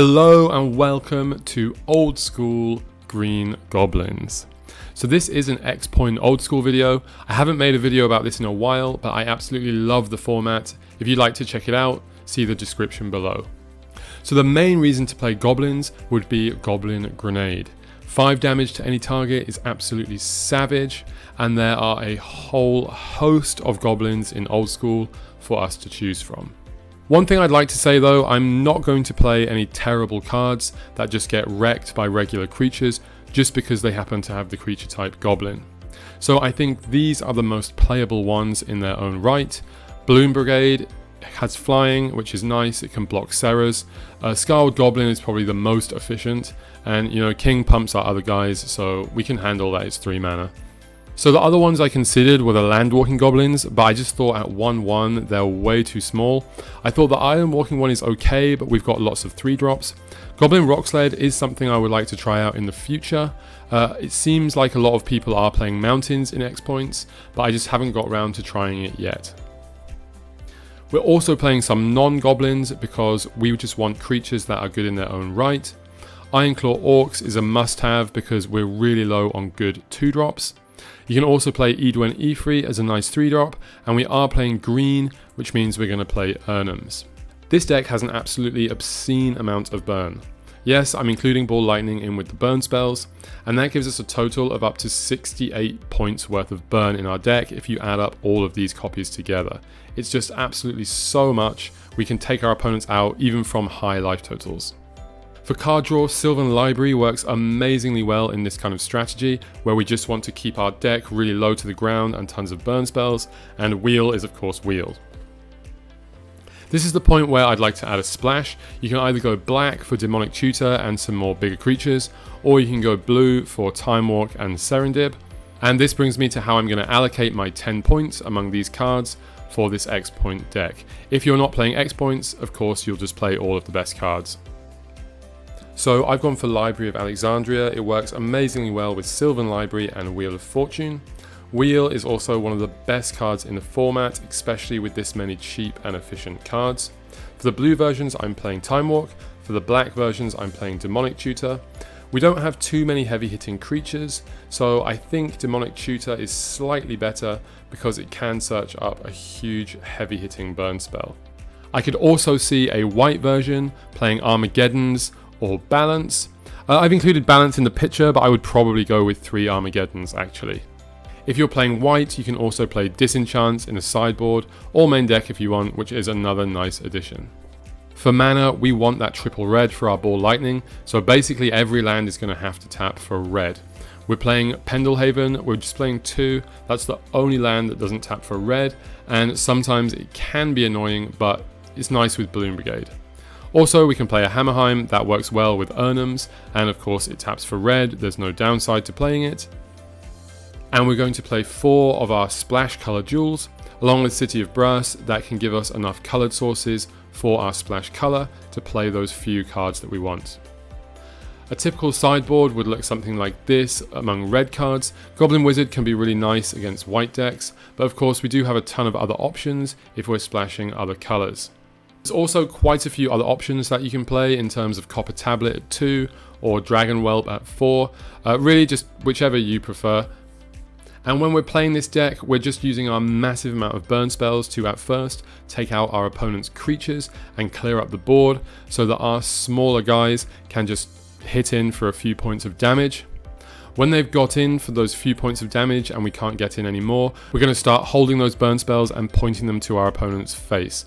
Hello and welcome to Old School Green Goblins. So this is an X-Point Old School video. I haven't made a video about this in a while, but I absolutely love the format. If you'd like to check it out, see the description below. So the main reason to play Goblins would be Goblin Grenade. 5 damage to any target is absolutely savage, and there are a whole host of Goblins in Old School for us to choose from. One thing I'd like to say though, I'm not going to play any terrible cards that just get wrecked by regular creatures just because they happen to have the creature type Goblin. So I think these are the most playable ones in their own right. Balloon Brigade has flying, which is nice, it can block Serras. Scarred Goblin is probably the most efficient, and King pumps our other guys, so we can handle that, it's 3 mana. So the other ones I considered were the Land Walking Goblins, but I just thought at 1/1 they're way too small. I thought the Island Walking one is okay, but we've got lots of 3-drops. Goblin Rock Sled is something I would like to try out in the future. It seems like a lot of people are playing Mountains in X-Points, but I just haven't got around to trying it yet. We're also playing some non-Goblins because we just want creatures that are good in their own right. Ironclaw Orcs is a must-have because we're really low on good 2-drops. You can also play Edwin Ifrit as a nice 3-drop, and we are playing green, which means we're going to play Urnums. This deck has an absolutely obscene amount of burn. Yes, I'm including Ball Lightning in with the burn spells, and that gives us a total of up to 68 points worth of burn in our deck if you add up all of these copies together. It's just absolutely so much, we can take our opponents out even from high life totals. For card draw, Sylvan Library works amazingly well in this kind of strategy, where we just want to keep our deck really low to the ground and tons of burn spells, and Wheel is of course Wheel. This is the point where I'd like to add a splash. You can either go black for Demonic Tutor and some more bigger creatures, or you can go blue for Time Walk and Serendib. And this brings me to how I'm going to allocate my 10 points among these cards for this X-Point deck. If you're not playing X-Points, of course you'll just play all of the best cards. So I've gone for Library of Alexandria. It works amazingly well with Sylvan Library and Wheel of Fortune. Wheel is also one of the best cards in the format, especially with this many cheap and efficient cards. For the blue versions, I'm playing Time Walk. For the black versions, I'm playing Demonic Tutor. We don't have too many heavy hitting creatures, so I think Demonic Tutor is slightly better because it can search up a huge heavy hitting burn spell. I could also see a white version playing Armageddons or Balance. I've included Balance in the picture, but I would probably go with 3 Armageddons actually. If you're playing white, you can also play Disenchants in a sideboard or main deck if you want, which is another nice addition. For mana, we want that triple red for our Ball Lightning, so basically every land is going to have to tap for red. We're playing Pendelhaven, we're just playing 2, that's the only land that doesn't tap for red, and sometimes it can be annoying, but it's nice with Balloon Brigade. Also, we can play a Hammerheim, that works well with Urnums, and of course it taps for red, there's no downside to playing it. And we're going to play 4 of our splash color jewels, along with City of Brass, that can give us enough colored sources for our splash color to play those few cards that we want. A typical sideboard would look something like this among red cards. Goblin Wizard can be really nice against white decks, but of course we do have a ton of other options if we're splashing other colors. There's also quite a few other options that you can play in terms of Copper Tablet at 2 or Dragon Whelp at 4, really just whichever you prefer. And when we're playing this deck, we're just using our massive amount of burn spells to at first take out our opponent's creatures and clear up the board so that our smaller guys can just hit in for a few points of damage. When they've got in for those few points of damage and we can't get in anymore, we're going to start holding those burn spells and pointing them to our opponent's face.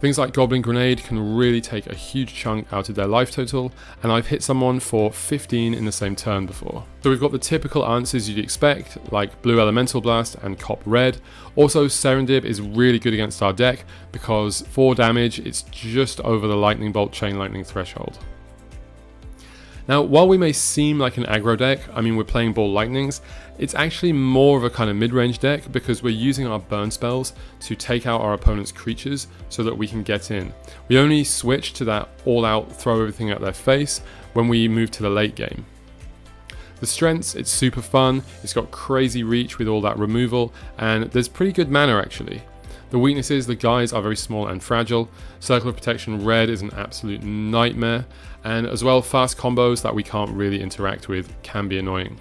Things like Goblin Grenade can really take a huge chunk out of their life total, and I've hit someone for 15 in the same turn before. So we've got the typical answers you'd expect, like Blue Elemental Blast and Cop Red. Also, Serendib is really good against our deck because 4 damage, it's just over the Lightning Bolt Chain Lightning threshold. Now, while we may seem like an aggro deck, I mean we're playing Ball Lightnings, it's actually more of a kind of mid-range deck because we're using our burn spells to take out our opponent's creatures so that we can get in. We only switch to that all-out throw everything at their face when we move to the late game. The strengths, it's super fun, it's got crazy reach with all that removal, and there's pretty good mana actually. The weaknesses, the guys are very small and fragile. Circle of Protection red is an absolute nightmare. And as well, fast combos that we can't really interact with can be annoying.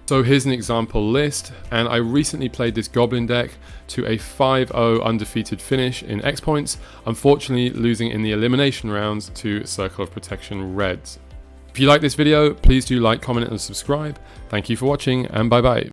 So here's an example list, and I recently played this Goblin deck to a 5-0 undefeated finish in X points, unfortunately losing in the elimination rounds to Circle of Protection Reds. If you like this video, please do like, comment and subscribe. Thank you for watching, and bye bye.